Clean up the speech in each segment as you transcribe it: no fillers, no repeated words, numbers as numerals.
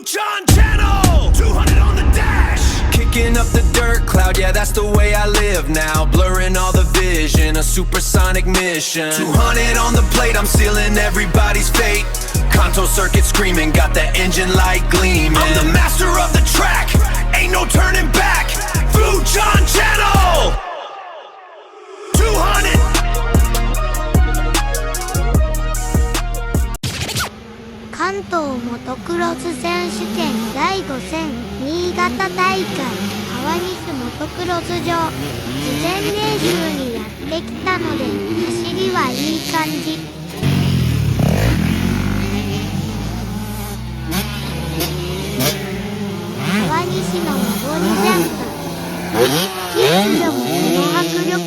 Fuuchan-channel 200 on the dash. Kicking up the dirt cloud, yeah, that's the way I live now. Blurring all the vision, a supersonic mission. 200 on the plate, I'm sealing everybody's fate. Kanto circuit screaming, got that engine light gleaming. I'm the master of the track, ain't no turning back. Fuuchan-channel 200. 関東モトクロス選手権第5戦新潟大会川西モトクロス場、事前練習にやってきたので走りはいい感じ。川西の上りジャンプ、キッズでもこの迫力。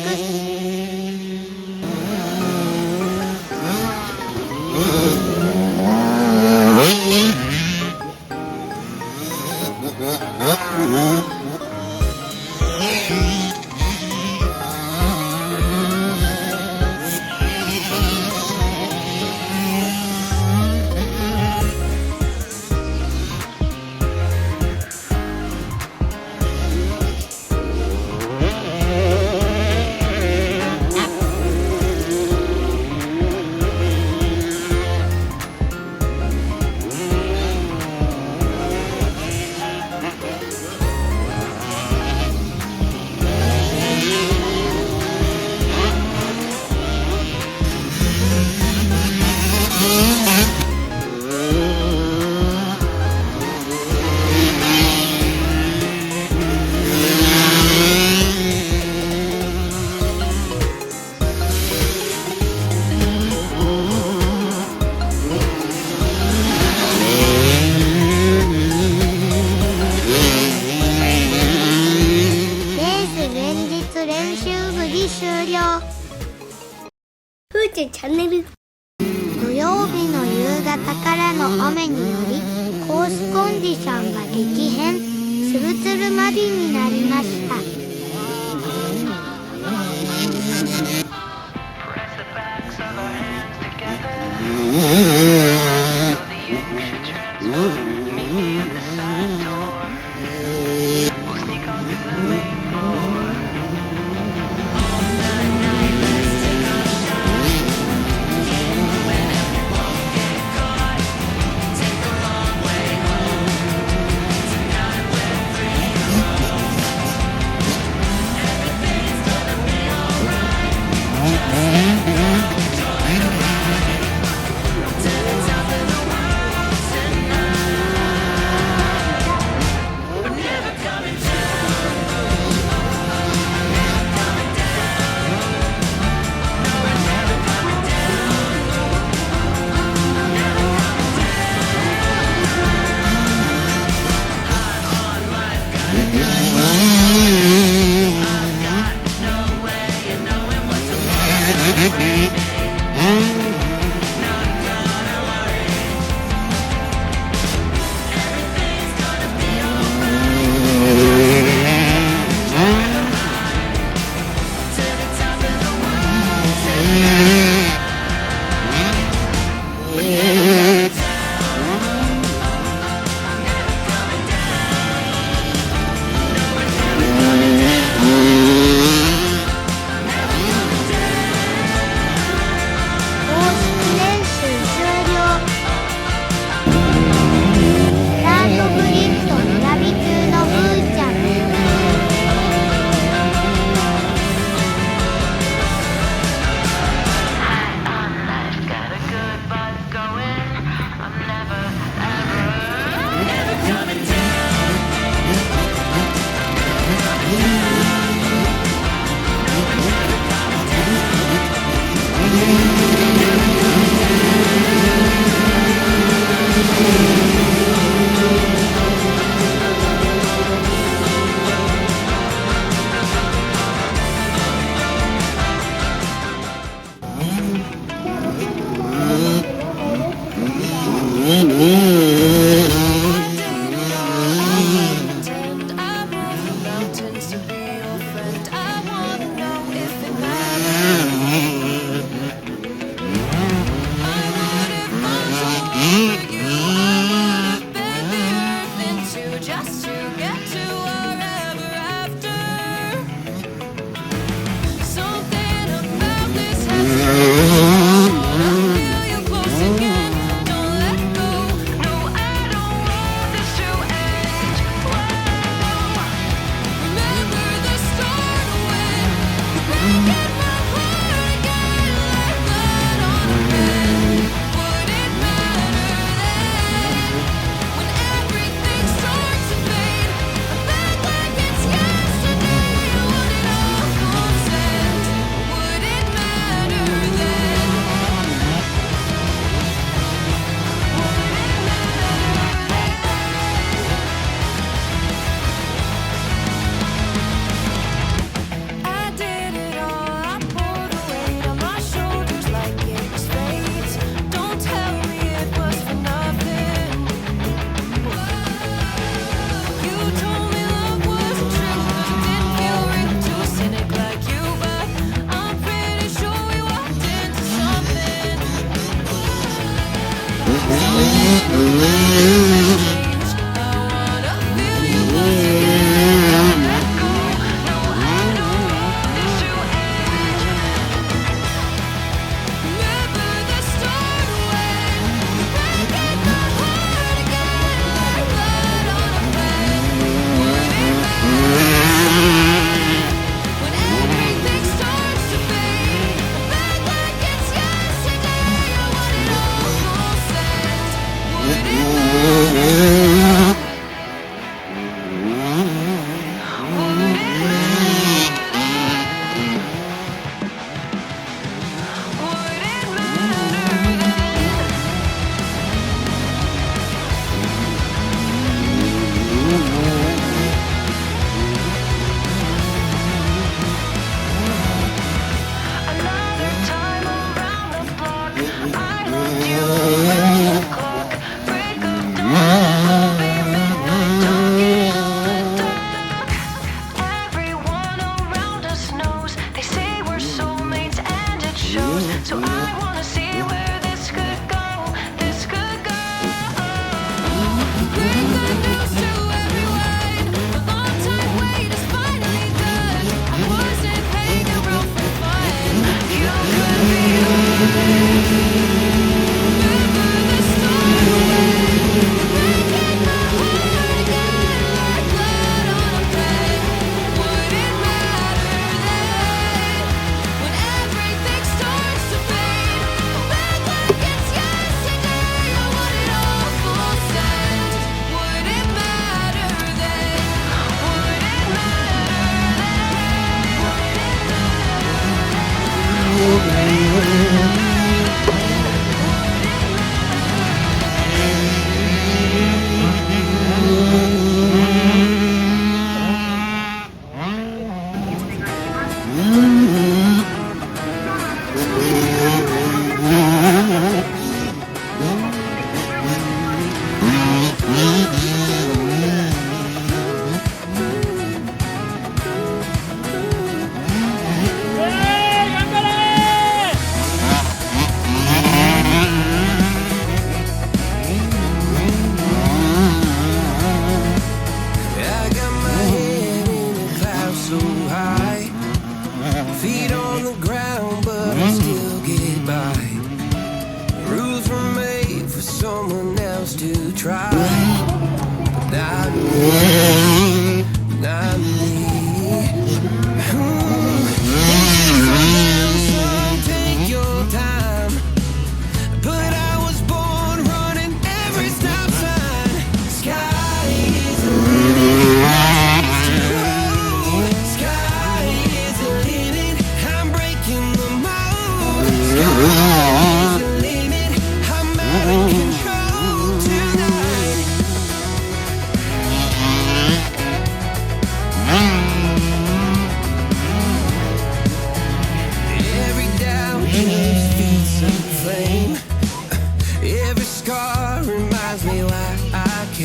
Fuuchan-channel 土曜日の夕方からの雨によりコースコンディションが激変、ツルツルマビになりました。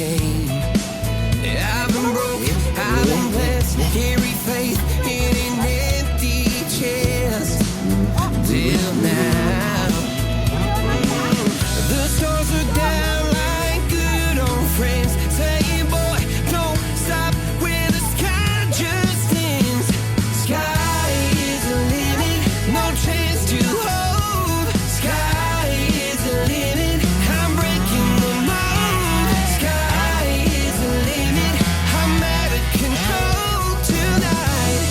pain. I've been broke, I've been blessed, carry faith in an empty chest till now. The stars are down like good old friends, saying, boy, don't stop where the sky just ends. Sky is the limit, no chance to hold. Sky is the limit, I'm breaking the mold. Sky is the limit, I'm out of control tonight.